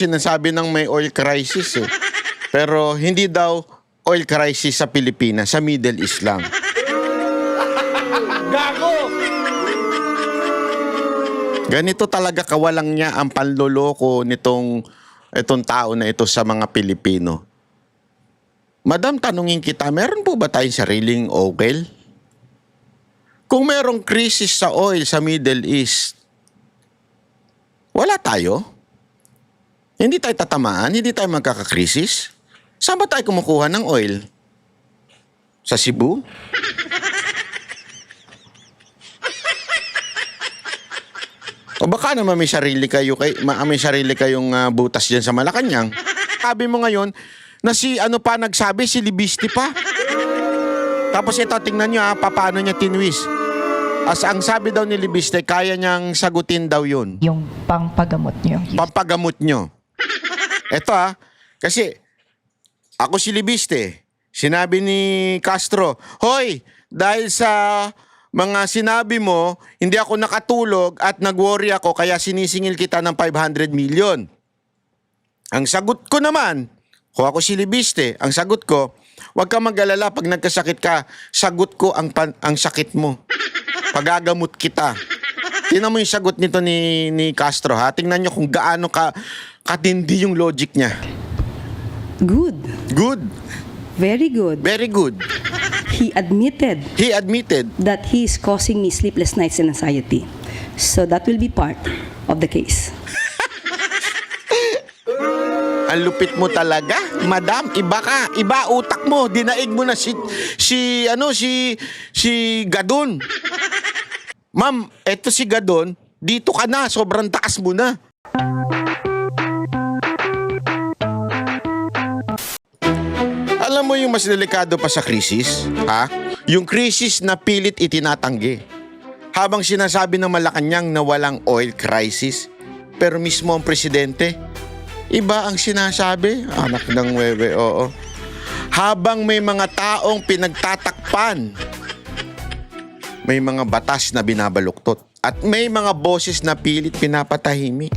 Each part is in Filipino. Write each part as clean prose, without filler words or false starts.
Sinasabi ng may oil crisis eh. Pero hindi daw oil crisis sa Pilipinas, sa Middle East lang. Gago! Ganito talaga kawalang niya ang panloloko itong tao na ito sa mga Pilipino. Madam, tanungin kita, meron po ba tayong sariling oil? Kung merong krisis sa oil sa Middle East, wala tayo? Hindi tayo tatamaan? Hindi tayo magkakakrisis? Saan ba tayo kumukuha ng oil? Sa Cebu? O baka naman may sarili kayong butas diyan sa Malacanang. Sabi mo ngayon na si nagsabi, si Libiste pa. Tapos ito, tingnan nyo paano niya tinwis. As ang sabi daw ni Libiste, kaya niyang sagutin daw yun. Yung pampagamot nyo. Pampagamot nyo. Ito kasi ako si Libiste. Sinabi ni Castro, hoy, dahil sa mga sinabi mo, hindi ako nakatulog at nag-worry ako kaya sinisingil kita ng 500 million. Ang sagot ko naman, kung ako si Libiste, ang sagot ko, huwag ka mag-alala pag nagkasakit ka, sagot ko ang sakit mo. Pagagamot kita. Tingnan mo yung sagot nito ni Castro Tingnan nyo kung gaano katindi yung logic niya. Good. Good. Very good. Very good. He admitted that he is causing me sleepless nights and anxiety. So that will be part of the case. Ang lupit mo talaga, madam. Iba ka. Iba utak mo. Dinaig mo na si Gadon. Ma'am, eto si Gadon. Dito ka na. Sobrang taas mo na. Alam mo yung mas delikado pa sa krisis? Yung krisis na pilit itinatanggi. Habang sinasabi ng Malacanang na walang oil crisis, pero mismo ang presidente, iba ang sinasabi. Anak ng wewe, oo. Habang may mga taong pinagtatakpan, may mga batas na binabaluktot, at may mga boses na pilit pinapatahimik.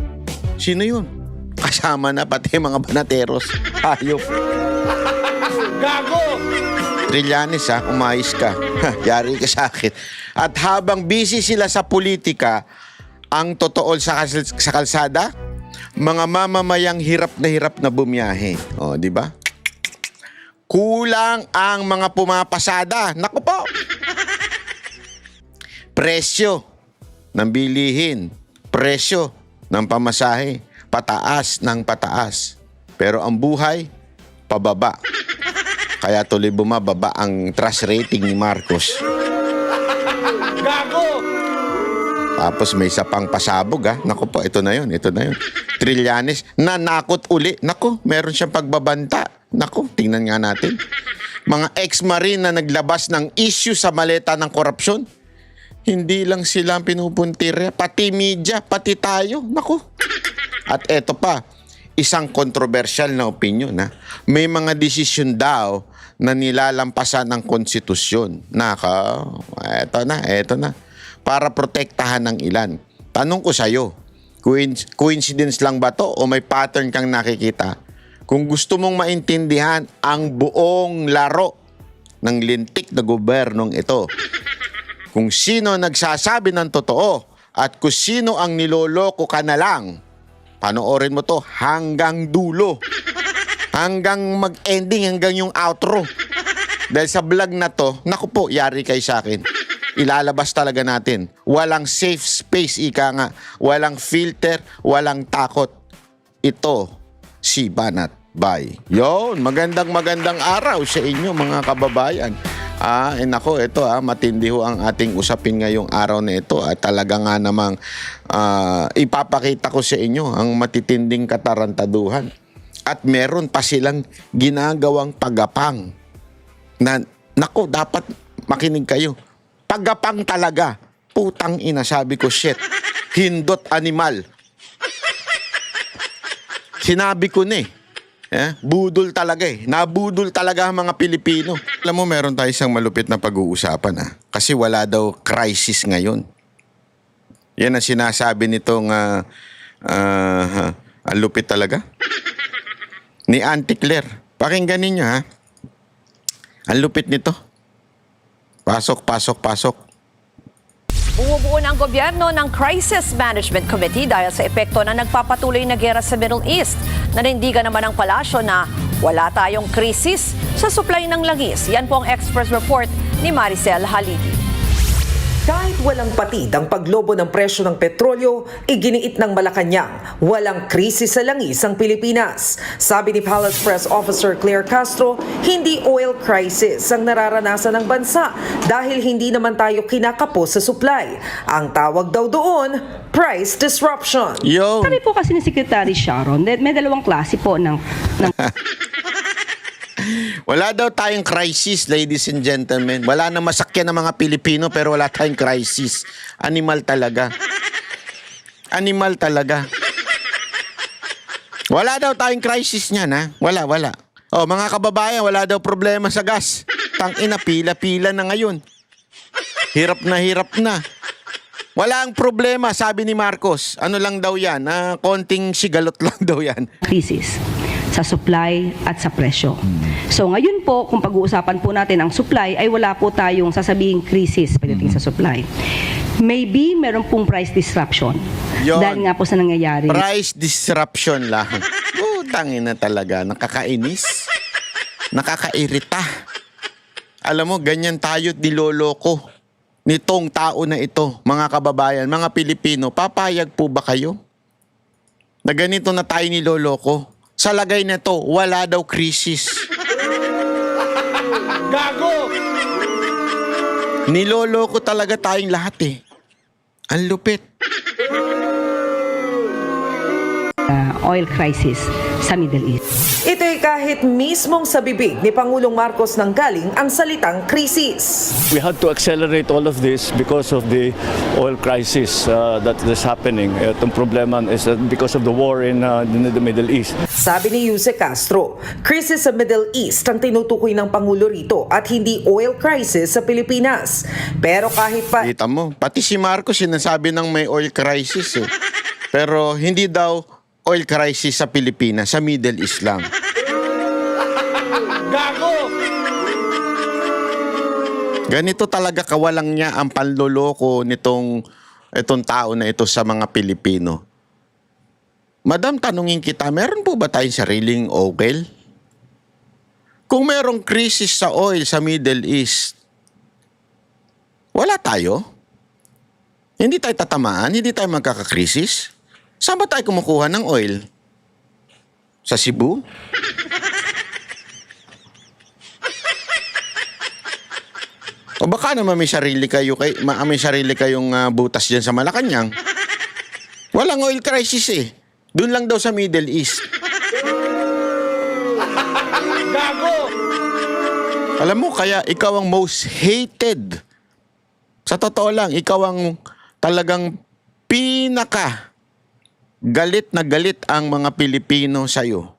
Sino yun? Kasama na pati mga banateros. Hayop. Gago! Trillanes umayos ka. Yari ka sa akin. At habang busy sila sa politika, ang totoo sa kalsada, mga mamamayang hirap na bumiyahe. O, di ba? Kulang ang mga pumapasada. Naku po! Presyo ng bilihin, presyo ng pamasahe, pataas ng pataas. Pero ang buhay, pababa. Kaya tuloy bumababa ang trust rating ni Marcos. Gago! Tapos may isa pang pasabog Naku po, ito na yun. Trillanes, nanakot uli. Naku, meron siyang pagbabanta. Naku, tingnan nga natin. Mga ex-marine na naglabas ng issue sa maleta ng korupsyon. Hindi lang sila ang pinupuntirya, pati media, pati tayo. Naku. At eto pa, isang kontrobersyal na opinion may mga desisyon daw na nilalampasan ng konstitusyon. Eto na. Para protektahan ng ilan. Tanong ko sa'yo, coincidence lang ba to o may pattern kang nakikita? Kung gusto mong maintindihan ang buong laro ng lintik na gobernong ito, kung sino nagsasabi ng totoo at kung sino ang niloloko ka na lang, panoorin mo to hanggang dulo. Hanggang mag-ending, hanggang yung outro. Dahil sa vlog na to, naku po, yari kayo sa akin. Ilalabas talaga natin. Walang safe space, ika nga. Walang filter, walang takot. Ito, si Banat Bay. Yon, magandang araw sa inyo mga kababayan. Nako, ito matindi ho ang ating usapin ngayong araw na ito at talaga nga namang ipapakita ko sa inyo ang matitinding katarantaduhan. At meron pa silang ginagawang pagapang na, nako, dapat makinig kayo. Pagapang talaga. Putang ina, sabi ko, shit. Hindot animal. Sinabi ko na budol talaga Nabudol talaga ang mga Pilipino. Alam mo, meron tayo isang malupit na pag-uusapan Kasi wala daw crisis ngayon. Yan ang sinasabi nitong ang lupit talaga. ni Auntie Claire. Pakinggan ninyo, ha? Ang lupit nito. Pasok. Bumubuo ng gobyerno ng Crisis Management Committee dahil sa epekto na nagpapatuloy na gera sa Middle East. Nanindigan naman ang palasyo na wala tayong krisis sa supply ng langis. Yan po ang Express Report ni Maricel Halidi. Kahit walang patid ang paglobo ng presyo ng petrolyo, iginiit ng Malacanang, walang krisis sa langis ang Pilipinas. Sabi ni Palace Press Officer Claire Castro, hindi oil crisis ang nararanasan ng bansa dahil hindi naman tayo kinakapos sa supply. Ang tawag daw doon, price disruption. Yo! Sabi po kasi ni Secretary Sharon, may dalawang klase po ng Wala daw tayong crisis, ladies and gentlemen. Wala na masakyan ng mga Pilipino pero wala tayong crisis. Animal talaga. Animal talaga. Wala daw tayong crisis niyan, ha? Wala. Oh, mga kababayan, wala daw problema sa gas. Tangina, pila-pila na ngayon. Hirap na. Wala ang problema, sabi ni Marcos. Ano lang daw yan? Konting sigalot lang daw yan. crisis sa supply at sa presyo. So ngayon po, kung pag-uusapan po natin ang supply, ay wala po tayong sasabihing krisis pagdating sa supply. Maybe meron pong price disruption. Yun. Dahil nga po sa nangyayari. Price disruption lang. Tangin na talaga. Nakakainis. Nakakairita. Alam mo, ganyan tayo niloloko nitong tao na ito, mga kababayan, mga Pilipino. Papayag po ba kayo na ganito na tayo niloloko? Sa lagay na to, wala daw krisis. Gago! Niloloko talaga tayong lahat eh. Ang lupit. Oil crisis sa Middle East. Ito'y kahit mismong sa bibig ni Pangulong Marcos nang galing ang salitang krisis. We had to accelerate all of this because of the oil crisis that is happening. Itong problema is because of the war in the Middle East. Sabi ni Jose Castro, krisis sa Middle East ang tinutukoy ng Pangulo rito at hindi oil crisis sa Pilipinas. Pero kahit pa Kita mo, pati si Marcos sinasabi ng may oil crisis eh. Pero hindi daw oil crisis sa Pilipinas, sa Middle East lang. Gago! Ganito talaga kawalang niya ang panloloko itong tao na ito sa mga Pilipino. Madam, tanungin kita, meron po ba tayong sariling oil? Kung merong krisis sa oil sa Middle East, wala tayo? Hindi tayo tatamaan? Hindi tayo magkakakrisis? Saan ba tayo kumukuha ng oil? Sa Cebu? O baka naman may sarili kayong butas dyan sa Malacanang. Walang oil crisis eh. Doon lang daw sa Middle East. Gago! Alam mo, kaya ikaw ang most hated. Sa totoo lang, ikaw ang talagang galit na galit ang mga Pilipino sa'yo.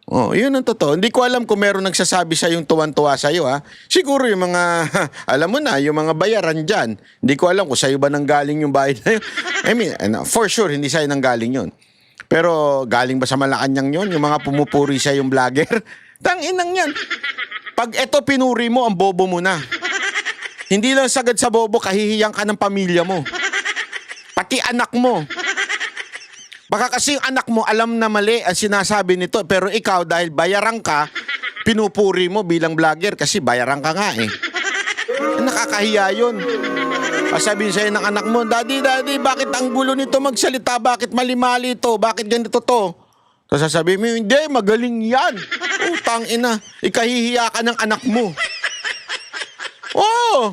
Oh, yun ang totoo. Hindi ko alam kung meron nagsasabi sa yung tuwan-tuwa sa'yo, ha? Siguro yung mga, alam mo na, yung mga bayaran dyan. Hindi ko alam kung sa'yo ba nanggaling yung bayad na yun. I mean, for sure, hindi sa'yo nanggaling yun. Pero galing ba sa Malacanang yun? Yung mga pumupuri sa yung vlogger? Tanginang yan. Pag eto pinuri mo, ang bobo mo na. Hindi lang sagad sa bobo, kahihiyang ka ng pamilya mo. Pati anak mo. Baka kasi yung anak mo alam na mali ang sinasabi nito, pero ikaw dahil bayaran ka, pinupuri mo bilang vlogger kasi bayaran ka nga eh. Nakakahiya yun. Sabihin sa'yo ng anak mo, Daddy, bakit ang gulo nito magsalita? Bakit mali-mali ito? Bakit ganito to? Tapos sasabihin mo, hindi, magaling yan. Utang ina, ikahihiya ka ng anak mo. Oo,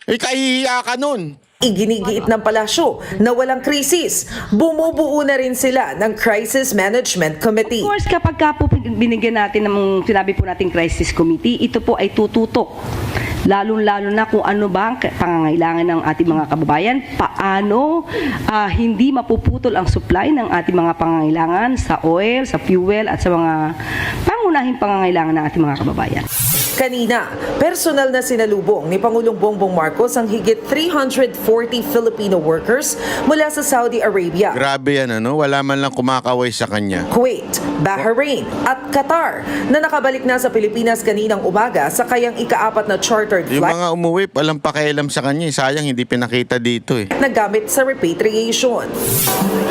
ikahihiya ka nun. Iginigiit ng palasyo na walang krisis. Bumubuo na rin sila ng Crisis Management Committee. Of course, kapag po binigyan natin ng sinabi po nating crisis committee, ito po ay tututok. Lalo-lalo na kung ano ba ang pangangailangan ng ating mga kababayan, paano hindi mapuputol ang supply ng ating mga pangangailangan sa oil, sa fuel at sa mga pangunahing pangangailangan ng ating mga kababayan. Kanina, personal na sinalubong ni Pangulong Bongbong Marcos ang higit 340 Filipino workers mula sa Saudi Arabia, Grabe yan, ano? Wala man lang kumakaway sa kanya. Kuwait, Bahrain at Qatar na nakabalik na sa Pilipinas kaninang umaga sa kayang ika-4 na chartered Yung flight mga umuwi, walang pakialam sa kanya. Sayang, hindi pinakita dito eh. na gamit sa repatriation.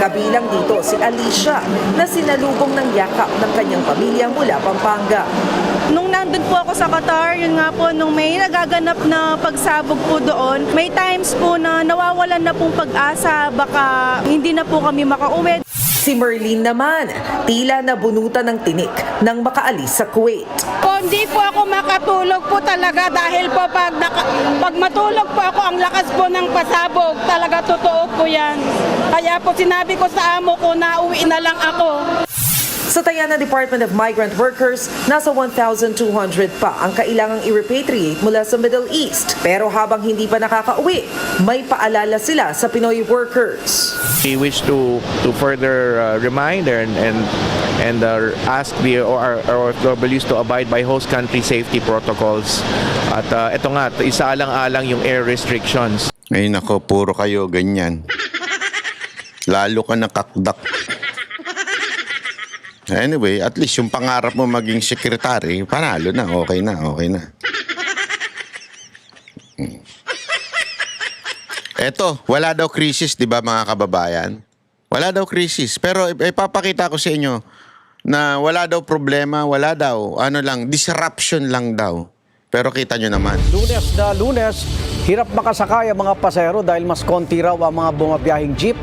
Kabilang dito si Alicia na sinalubong ng yakap ng kanyang pamilya mula Pampanga. Nung nandun po ako sa Qatar, yun nga po, nung may nagaganap na pagsabog po doon, may times po na nawawalan na pong pag-asa, baka hindi na po kami makauwi. Si Merlin naman, tila nabunutan ng tinik nang makaalis sa Kuwait. Po, hindi po ako makatulog po talaga dahil po pag matulog po ako, ang lakas po ng pasabog. Talaga totoo po yan. Kaya po sinabi ko sa amo ko na uwi na lang ako. Sa taya ng Department of Migrant Workers, nasa 1,200 pa ang kailangang i-repatriate mula sa Middle East. Pero habang hindi pa nakakauwi, may paalala sila sa Pinoy workers. We wish to further remind and ask the OFWs to abide by host country safety protocols. At ito nga, isaalang-alang yung air restrictions. Ay nako, puro kayo ganyan. Lalo ka nakakdak. Anyway, at least yung pangarap mo maging secretary, panalo na, okay na, okay na. Eto, wala daw krisis, di ba mga kababayan? Wala daw krisis. Pero ipapakita ko sa inyo na wala daw problema, wala daw, disruption lang daw. Pero kita nyo naman. Lunes na Lunes, hirap makasakay ang mga pasahero dahil mas konti raw ang mga bumabiyahing jeep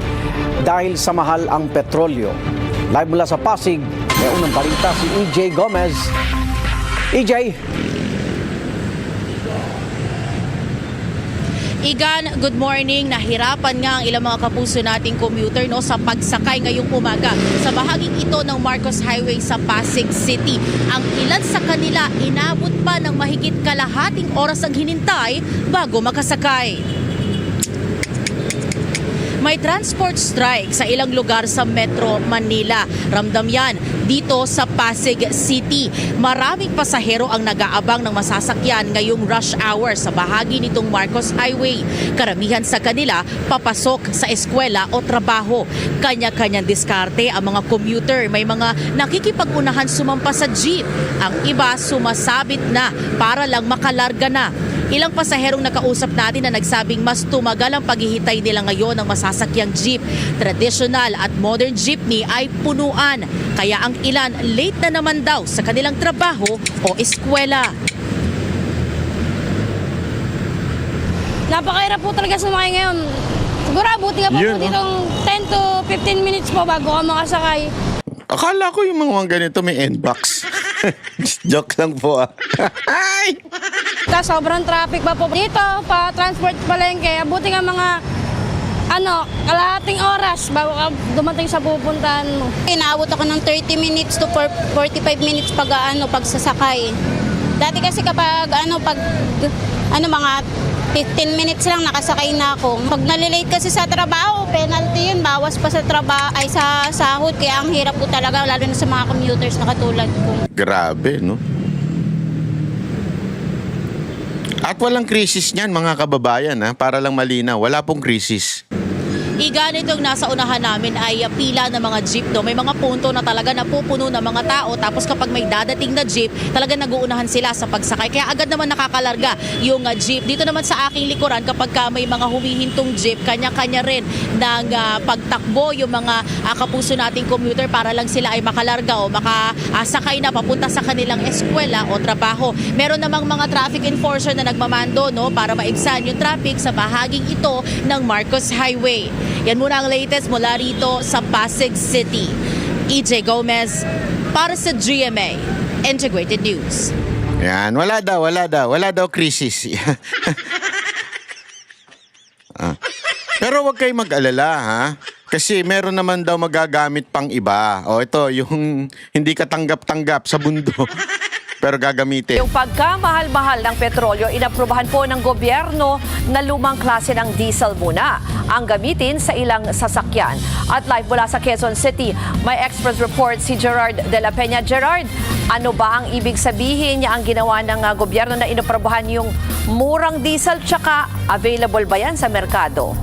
dahil sa mahal ang petrolyo. Live mula sa Pasig, may unang balita si EJ Gomez. EJ. Igan, good morning. Nahirapan nga ang ilang mga kapuso nating commuter sa pagsakay ngayong umaga sa bahaging ito ng Marcos Highway sa Pasig City. Ang ilan sa kanila inabot pa ng mahigit kalahating oras ang hinintay bago makasakay. May transport strike sa ilang lugar sa Metro Manila. Ramdam yan dito sa Pasig City. Maraming pasahero ang nag-aabang ng masasakyan ngayong rush hour sa bahagi nitong Marcos Highway. Karamihan sa kanila papasok sa eskwela o trabaho. Kanya-kanyang diskarte ang mga commuter. May mga nakikipag-unahan sumampa sa jeep. Ang iba sumasabit na para lang makalarga na. Ilang pasaherong nakausap natin na nagsabing mas tumagal ang paghihintay nila ngayon ng masasakyang jeep. Traditional at modern jeepney ay punuan. Kaya ang ilan late na naman daw sa kanilang trabaho o eskwela. Napakahirap po talaga sumakay ngayon. Siguro abuti nga po ditong 10 to 15 minutes po bago ka makasakay. Akala ko yung mga ganito may N-box. Joke lang po ah. Ay! Sobrang traffic pa po. Dito, pa transport palengke, abuti nga mga kalahating oras bago ka dumating sa pupuntahan mo. Inaabot ako ng 30 minutes to 45 minutes pagsasakay. Dati kasi kapag mga 15 minutes lang nakasakay na ako. Pag nalilate kasi sa trabaho, penalty yun, bawas pa sa trabaho ay sa sahod. Kaya ang hirap po talaga, lalo na sa mga commuters na katulad ko. Grabe, no? At walang krisis niyan, mga kababayan, ha? Para lang malinaw, wala pong krisis. Igan, itong nasa unahan namin ay pila ng mga jeep. May mga punto na talaga napupuno ng mga tao. Tapos kapag may dadating na jeep, talaga naguunahan sila sa pagsakay. Kaya agad naman nakakalarga yung jeep. Dito naman sa aking likuran, kapag may mga humihintong jeep, kanya-kanya rin ng pagtakbo yung mga kapuso nating commuter para lang sila ay makalarga o makasakay na papunta sa kanilang eskwela o trabaho. Meron namang mga traffic enforcer na nagmamando para maibsan yung traffic sa bahaging ito ng Marcos Highway. Yan muna ang latest mula rito sa Pasig City. EJ Gomez para sa GMA Integrated News. Yan, wala daw krisis. Pero wag kayo mag-alala, ha? Kasi meron naman daw magagamit pang iba. O ito, yung hindi ka tanggap-tanggap sa mundo. pero gagamitin. Yung pagkamahal-mahal ng petrolyo, inaprubahan po ng gobyerno na lumang klase ng diesel muna ang gamitin sa ilang sasakyan. At live mula sa Quezon City, may expert report si Gerard de la Peña. Gerard, ano ba ang ibig sabihin niya ang ginawa ng gobyerno na inaprubahan yung murang diesel, tsaka available ba yan sa merkado?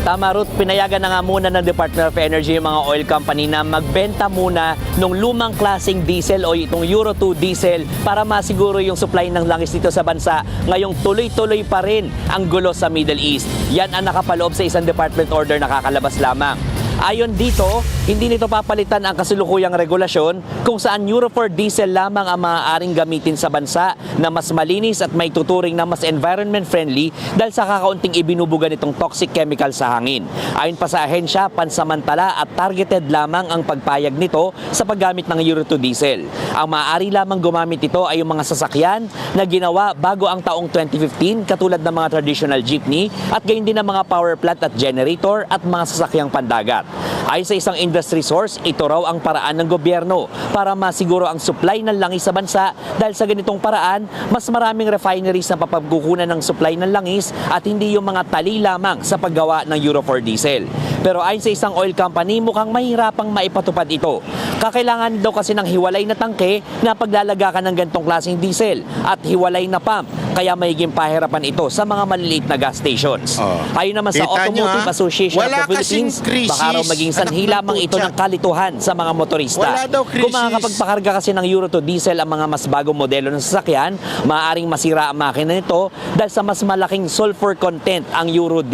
Tama, Ruth, pinayagan na nga muna ng Department of Energy yung mga oil company na magbenta muna ng lumang klaseng diesel o itong Euro 2 diesel para masiguro yung supply ng langis dito sa bansa. Ngayong tuloy-tuloy pa rin ang gulo sa Middle East. Yan ang nakapaloob sa isang department order na kakalabas lamang. Ayon dito, hindi nito papalitan ang kasulukuyang regulasyon kung saan Euro 4 diesel lamang ang maaaring gamitin sa bansa na mas malinis at may tuturing na mas environment friendly dahil sa kakaunting ibinubuga nitong toxic chemical sa hangin. Ayon pa sa ahensya, pansamantala at targeted lamang ang pagpayag nito sa paggamit ng Euro 2 diesel. Ang maaari lamang gumamit ito ay yung mga sasakyan na ginawa bago ang taong 2015 katulad ng mga traditional jeepney at gayon din ng mga power plant at generator at mga sasakyang pandagat. Ayon sa isang industry source, ito raw ang paraan ng gobyerno para masiguro ang supply ng langis sa bansa dahil sa ganitong paraan, mas maraming refineries na papagkukunan ng supply ng langis at hindi yung mga tali lamang sa paggawa ng Euro 4 diesel. Pero ayon sa isang oil company, mukhang mahirapang maipatupad ito. Kakailangan daw kasi ng hiwalay na tangke na paglalagakan ng ganitong klaseng diesel at hiwalay na pump, kaya magiging pahirapan ito sa mga maliliit na gas stations. Ayon naman sa Kita nyo, Automotive ha? Association Wala of the Philippines, kasing krisis. baka raw maging sanhi Anak ng lamang ito putya. ng kalituhan sa mga motorista. Wala daw krisis. Kung makakapagpakarga kasi ng Euro 2 diesel ang mga mas bagong modelo ng sasakyan, maaaring masira ang makina nito dahil sa mas malaking sulfur content ang Euro 2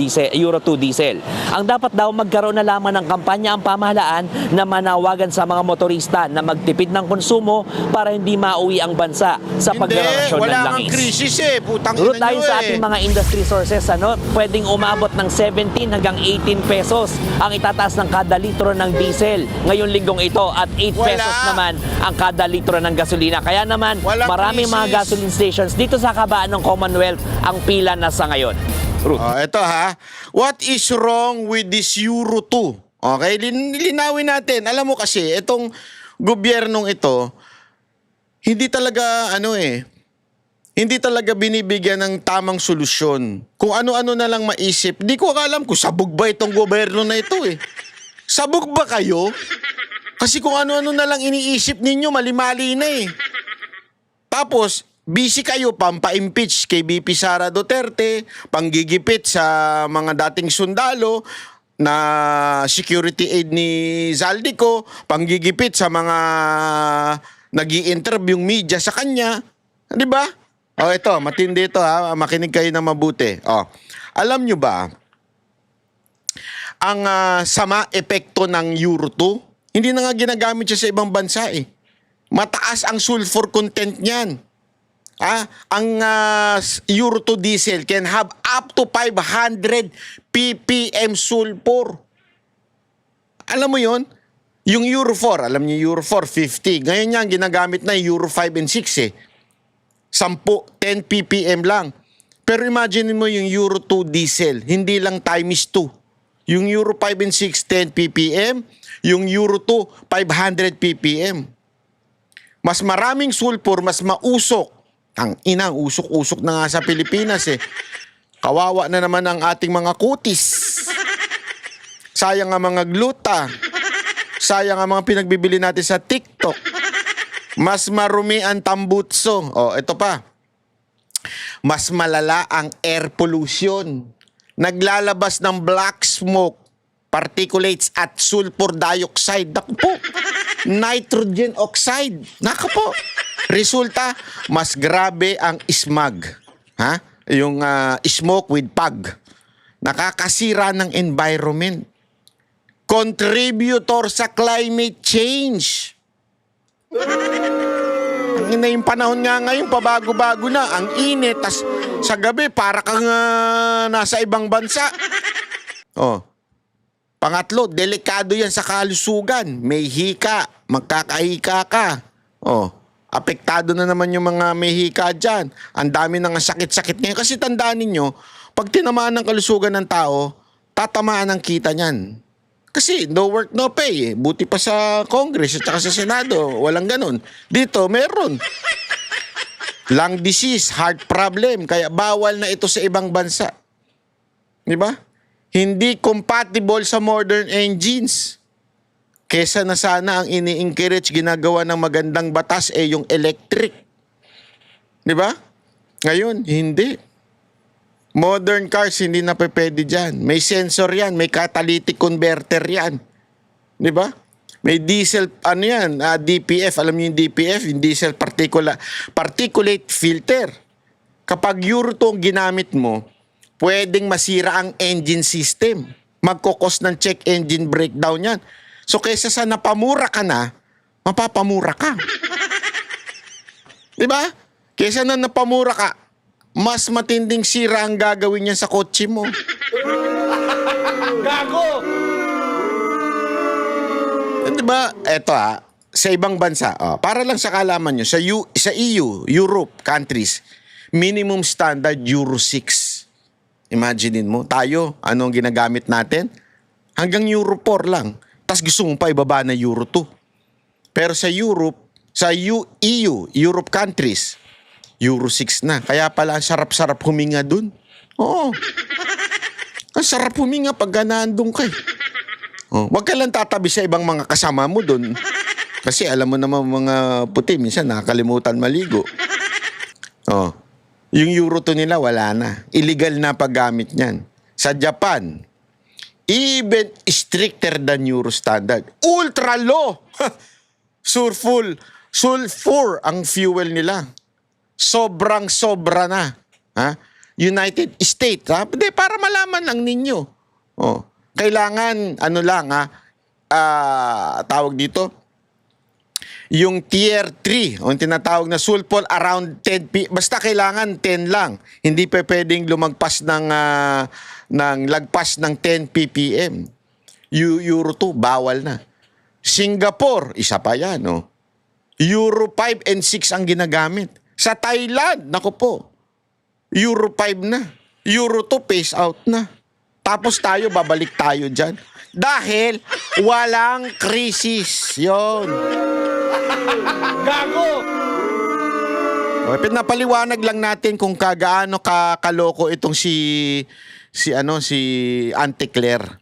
diesel. Ang dapat daw magkaroon na lamang ng kampanya ang pamahalaan na manawagan sa mga motorista na magtipid ng konsumo para hindi mauwi ang bansa sa pagrelasyon ng wala kang langis. krisis putang Ruth, ina ayon nyo sa ating mga industry sources, pwedeng umabot ng 17 hanggang 18 pesos ang itataas ng kada litro ng diesel ngayong linggong ito at 8 pesos naman ang kada litro ng gasolina. Kaya naman, Walang maraming mga krisis. gasoline stations dito sa kabaan ng Commonwealth ang pila na sa ngayon. Ruth. Ito ha. What is wrong with this Euro 2? Okay, linawin natin. Alam mo kasi, itong gobyernong ito, hindi talaga hindi talaga binibigyan ng tamang solusyon. Kung ano-ano na lang maisip, di ko alam kung sabog ba itong gobyerno na ito Sabog ba kayo? Kasi kung ano-ano na lang iniisip ninyo, mali-mali na Tapos, busy kayo pampa-impeach kay BP Sara Duterte, panggigipit sa mga dating sundalo na security aid ni Zaldico, panggigipit sa mga nag-i-interview media sa kanya. Di ba? Ito, matindi ito ha. Makinig kayo na mabuti. Alam nyo ba, ang sama epekto ng Euro 2, hindi na nga ginagamit siya sa ibang bansa Mataas ang sulfur content niyan. Ang Euro 2 diesel can have up to 500 ppm sulfur. Alam mo yon? Yung Euro 4, alam niyo Euro 4, 50. Ngayon yan, ginagamit na Euro 5 and 6 10 ppm lang. Pero imagine mo yung Euro 2 diesel, hindi lang times 2. Yung Euro 5 and 6, 10 ppm. Yung Euro 2, 500 ppm. Mas maraming sulfur, mas mausok. Ang inang usok-usok na nga sa Pilipinas Kawawa na naman ang ating mga kutis. Sayang ang mga gluta. Sayang ang mga pinagbibili natin sa TikTok. Mas marumi ang tambutso. Ito pa. Mas malala ang air pollution. Naglalabas ng black smoke, particulates at sulfur dioxide. Naku po. Nitrogen oxide. Naku po. Resulta, mas grabe ang smog. Yung smoke with fog. Nakakasira ng environment. Contributor sa climate change. Yung panahon nga ngayon, pabago-bago na. Ang init, tas sa gabi, para kang nasa ibang bansa. Pangatlo, delikado yan sa kalusugan. May hika, magkakahika ka. Apektado na naman yung mga may hika dyan. Ang dami ng sakit-sakit ngayon. Kasi tandaan ninyo, pag tinamaan ng kalusugan ng tao, tatamaan ang kita niyan. Kasi no work, no pay. Buti pa sa Congress at saka sa Senado. Walang ganun. Dito, meron. Lung disease, heart problem. Kaya bawal na ito sa ibang bansa. Di ba? Hindi compatible sa modern engines. Kesa na sana ang ini-encourage ginagawa ng magandang batas yung electric. Di ba? Ngayon, hindi. Modern cars, hindi na pwede dyan. May sensor yan, may catalytic converter yan. Di ba? May diesel, DPF. Alam niyo yung DPF, yung diesel particulate filter. Kapag Euro 2 ang ginamit mo, pwedeng masira ang engine system. Magkukos ng check engine breakdown yan. So kaysa sa napamura ka na, mapapamura ka. Di ba? Kaysa na napamura ka, mas matinding sira ang gagawin niya sa kotse mo. Gago! Diba? Eto sa ibang bansa, para lang sa kalaman nyo, sa EU, Europe countries, minimum standard Euro 6. Imaginein mo, tayo, anong ginagamit natin? Hanggang Euro 4 lang. Tapos gusto mo pa ibaba na Euro 2. Pero sa Europe, sa EU, Europe countries, Euro 6 na. Kaya pala, ang sarap-sarap huminga dun. Oo. Ang sarap huminga pag nandun ka. Huwag ka lang tatabi sa ibang mga kasama mo dun. Kasi alam mo naman mga puti, minsan nakakalimutan maligo. Yung Euro 2 nila, wala na. Illegal na paggamit niyan. Sa Japan, even stricter than Euro standard. Ultra low! Sulfur ang fuel nila. Sobrang-sobra na. United States. Para malaman lang ninyo. Kailangan, tawag dito, yung tier 3, o tinatawag na sulfur around 10 basta kailangan 10 lang. Hindi pa pwedeng lumagpas ng lagpas ng 10 ppm. Euro 2, bawal na. Singapore, isa pa yan. Euro 5 and 6 ang ginagamit. Sa Thailand, naku po, Euro 5 na. Euro 2, phase out na. Tapos tayo, babalik tayo dyan. Dahil walang krisis. Yun. Gago! Pinapaliwanag lang natin kung kagaano kaloko itong si Auntie Claire.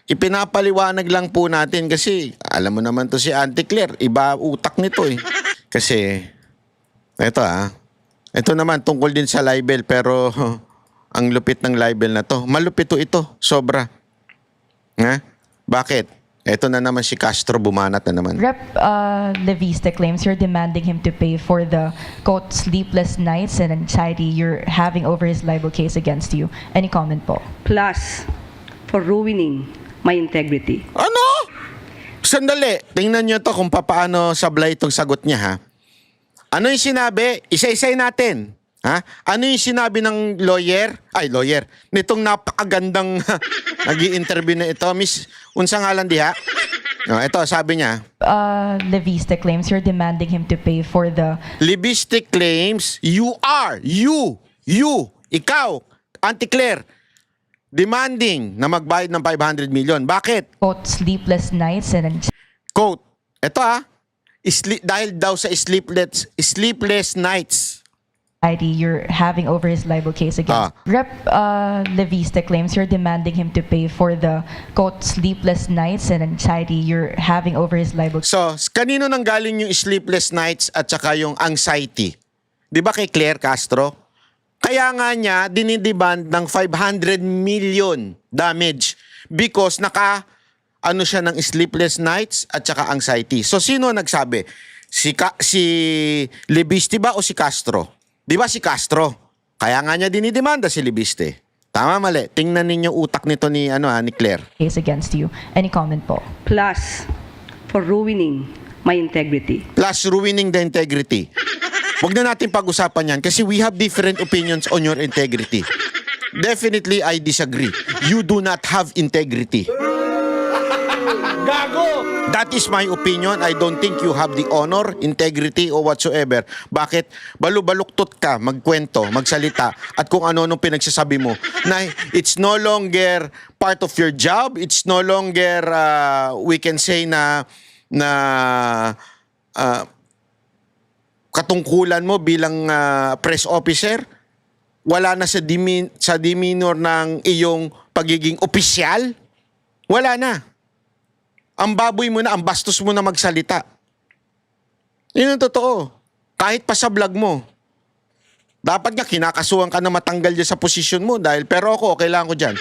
Ipinapaliwanag lang po natin kasi alam mo naman to si Auntie Claire, iba utak nito eh. Kasi ito naman tungkol din sa libel pero ang lupit ng libel na to. Malupit ito, sobra. Bakit? Ito na naman si Castro, bumanat na naman. Rep. Leviste claims you're demanding him to pay for the, quote, sleepless nights and anxiety you're having over his libel case against you. Any comment po? Plus, for ruining my integrity. Ano? Sandali, tingnan nyo to kung paano sablay itong sagot niya, ha? Ano yung sinabi? Isa-isay natin. Ano yung sinabi ng lawyer? Nitong napakagandang nag-i-interview na ito. Miss, unsa ngalan diha? Ito, sabi niya. Leviste claims you're demanding him to pay for the... Leviste claims ikaw, Auntie Claire, demanding na magbayad ng 500 million. Bakit? Quote, sleepless nights and anxiety. Quote, ito dahil daw sa sleepless nights you're having over his libel case against. Rep. Leviste claims you're demanding him to pay for the, quote, sleepless nights and anxiety you're having over his libel. So, kanino nang galing yung sleepless nights at saka yung anxiety? Di ba kay Claire Castro? Kaya nga niya dinidemand ng 500 million damage because siya ng sleepless nights at saka anxiety. So, sino nagsabi? Si Leviste ba o si Castro? Di ba si Castro? Kaya nga niya dinidemanda si Leviste. Tama, mali. Tingnan ninyo utak nito ni Claire. Case against you. Any comment po? Plus, for ruining my integrity. Plus, ruining the integrity. Huwag na natin pag-usapan yan kasi we have different opinions on your integrity. Definitely, I disagree. You do not have integrity. That is my opinion. I don't think you have the honor, integrity, or whatsoever. Bakit? Balubaluktot ka, magkwento, magsalita, at kung ano-anong pinagsasabi mo, na it's no longer part of your job, it's no longer, we can say na katungkulan mo bilang press officer, wala na sa demeanor ng iyong pagiging opisyal, wala na. Ang baboy mo na, ang bastos mo na magsalita. Yun ang totoo. Kahit pa sa vlog mo. Dapat nga kinakasuhan ka na matanggal dyan sa posisyon mo dahil pero ako, okay lang ako dyan.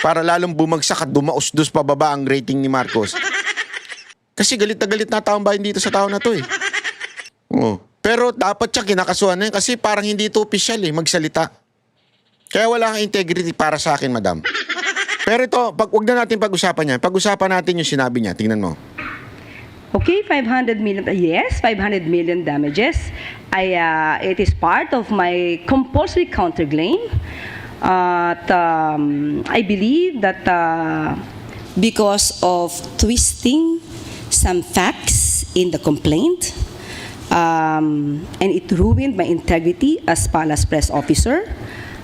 Para lalong bumagsak at dumausdos pababa ang rating ni Marcos. Kasi galit na taong bayan dito sa tao na to eh. Oo. Pero dapat siya kinakasuhan na yun kasi parang hindi ito opisyal eh, magsalita. Kaya wala kang integrity para sa akin, madam. Pero ito, wag na natin pag-usapan yan. Pag-usapan natin yung sinabi niya. Tingnan mo. Okay, 500 million. Yes, 500 million damages. It is part of my compulsory counterclaim. I believe that because of twisting some facts in the complaint, and it ruined my integrity as palace press officer,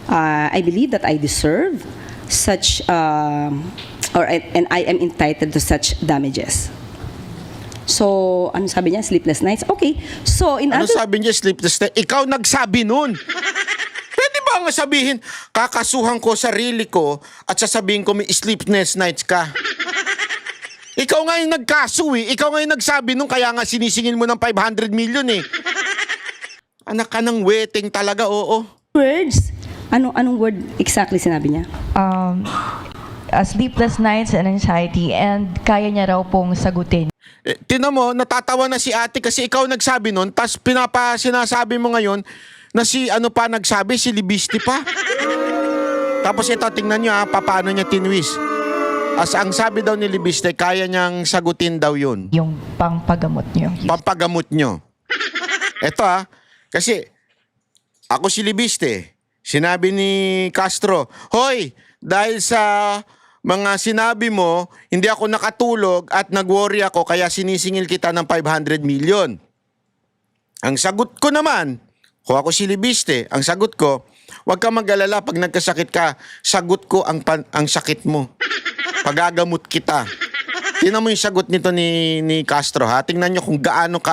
I believe that I deserve such and I am entitled to such damages. So, ano sabi niya? Sleepless nights? Okay. So, Ano sabi niya, sleepless night? Ikaw nagsabi nun. Pwede ba nga sabihin, kakasuhan ko sarili ko at sasabihin ko may sleepless nights ka? Ikaw nga yung nagkaso eh. Ikaw nga yung nagsabi nun, kaya nga sinisingin mo ng 500 million eh. Anak ka ng weteng talaga, oo. words? Anong word exactly sinabi niya? Sleepless nights and anxiety, and kaya niya raw pong sagutin. Tinan mo, natatawa na si ate kasi ikaw nagsabi nun, tas sinasabi mo ngayon na si nagsabi, si Libiste pa. Tapos ito, tingnan nyo paano niya tinwis. As ang sabi daw ni Libiste, kaya niyang sagutin daw yun. Yung pampagamot niyo. Pampagamot nyo. Ito kasi ako si Libiste. Sinabi ni Castro, hoy, dahil sa mga sinabi mo, hindi ako nakatulog at nag-worry ako kaya sinisingil kita ng 500 million. Ang sagot ko naman, kung ako si Libiste, ang sagot ko, huwag kang mag-alala pag nagkasakit ka, sagot ko ang sakit mo. Pagagamot kita. Tingnan mo yung sagot nito ni Castro ha. Tingnan nyo kung gaano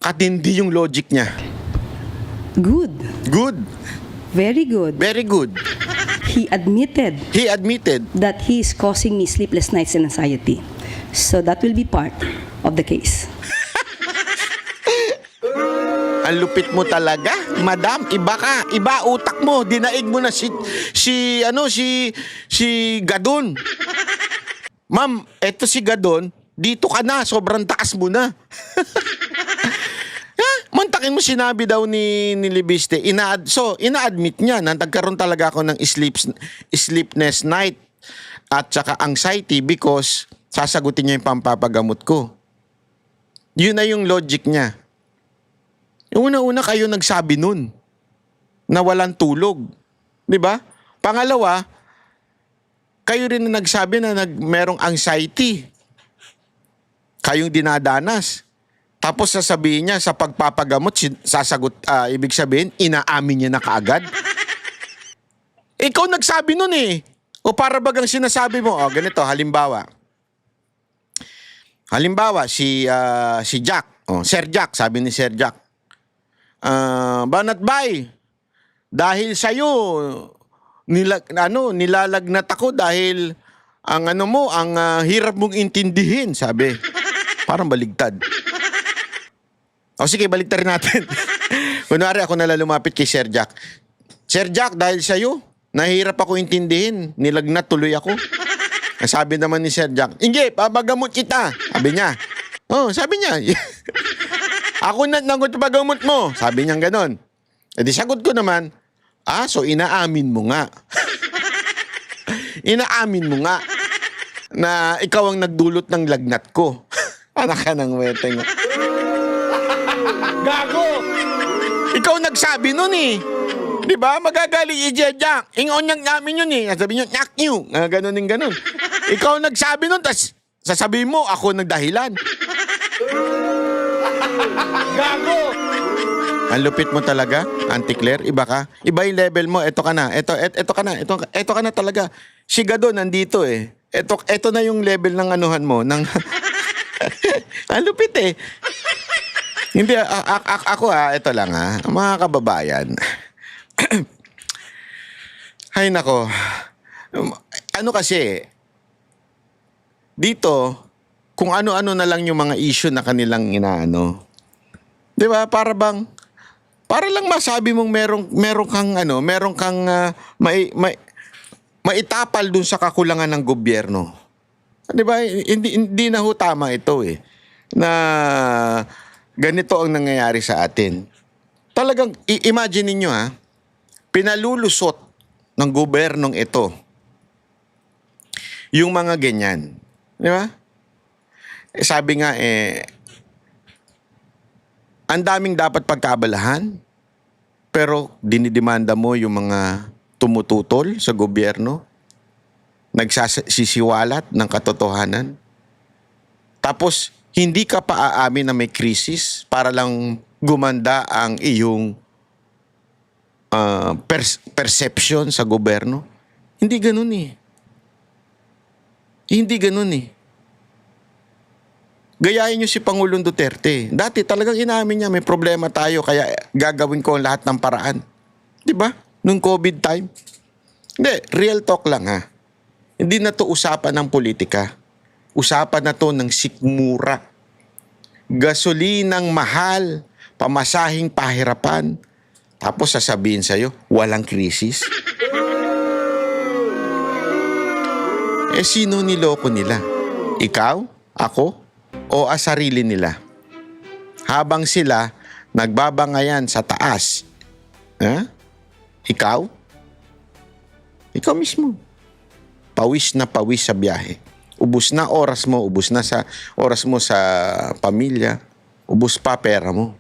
katindi yung logic niya. Good. Good. Very good. Very good. He admitted that he is causing me sleepless nights and anxiety. So that will be part of the case. Ang lupit mo talaga, madam. Iba ka. Iba utak mo. Dinaig mo na si Gadon. Ma'am, eto si Gadon, dito ka na. Sobrang taas mo na. Mantakin mo sinabi daw ni Libiste. Ina-admit niya na nagkaroon talaga ako ng sleepless night at saka anxiety because sasagutin niya yung pampapagamot ko. Yun na yung logic niya. Una-una kayo nagsabi nun na walang tulog. Di ba? Pangalawa, kayo rin na nagsabi na merong anxiety. Kayong dinadanas. Tapos sasabihin niya sa pagpapagamot, ibig sabihin, inaamin niya na kaagad. Ikaw nagsabi nun eh. O para bagang sinasabi mo, ganito, halimbawa. Halimbawa, si Jack. Sir Jack, sabi ni Sir Jack. Banat Bay, dahil sa'yo, nilalagnat ako dahil ang hirap mong intindihin, sabi. Parang baligtad. Sige, baligtad rin natin. Kunwari ako nalalumapit kay Sir Jack. Sir Jack, dahil sa'yo, nahihirap ako intindihin. Nilagnat tuloy ako. Sabi naman ni Sir Jack, hindi, papagamot kita. Sabi niya. Sabi niya. Ako na pagamot mo. Sabi niya ganon. E di sagot ko naman, so inaamin mo nga. Inaamin mo nga na ikaw ang nagdulot ng lagnat ko. Anak ka ng weteng. Gago! Ikaw nagsabi nun eh. Di ba? Magagaling i-Jack. Ingon niyang namin yun eh. Sabi niyo, nyak nyo. Ganon. Ikaw nagsabi nun, tas Sasabihin mo, ako nagdahilan. Gago! Ang lupit mo talaga, Auntie Claire. Iba ka. Iba yung level mo. Ito ka na. Ito ka na. Ito ka na talaga. Si Gado nandito eh. Ito na yung level ng anuhan mo. Ng ang lupit eh. Hindi, ako ito lang mga kababayan. Hay nako. Ano kasi, dito, kung ano-ano na lang yung mga issue na kanilang inaano. 'Di ba? Para lang masabi mong meron kang maitapal dun sa kakulangan ng gobyerno. 'Di ba? Hindi na ho tama ito eh. Na ganito ang nangyayari sa atin. Talagang imagine niyo pinalulusot ng gobyernong ito yung mga ganyan. 'Di ba? Sabi nga ang daming dapat pagkaabalahan, pero dinidemanda mo yung mga tumututol sa gobyerno, nagsasisiwalat ng katotohanan. Tapos, hindi ka pa aamin na may krisis para lang gumanda ang iyong perception sa gobyerno. Hindi ganun eh. Hindi ganun eh. Gayahin nyo si Pangulong Duterte. Dati talagang inamin niya may problema tayo kaya gagawin ko ang lahat ng paraan. 'Di ba? Nung COVID time. Hindi, real talk lang Hindi na to usapan ng politika. Usapan na to ng sikmura. Gasolinang mahal, pamasahing pahirapan. Tapos sasabihin sa'yo, walang krisis. Sino niloko nila? Ikaw? Ako? O sarili nila? Habang sila nagbabangayan sa taas. Ikaw? Ikaw mismo. Pawis na pawis sa biyahe. Ubus na oras mo, ubus na sa oras mo sa pamilya, ubus pa pera mo.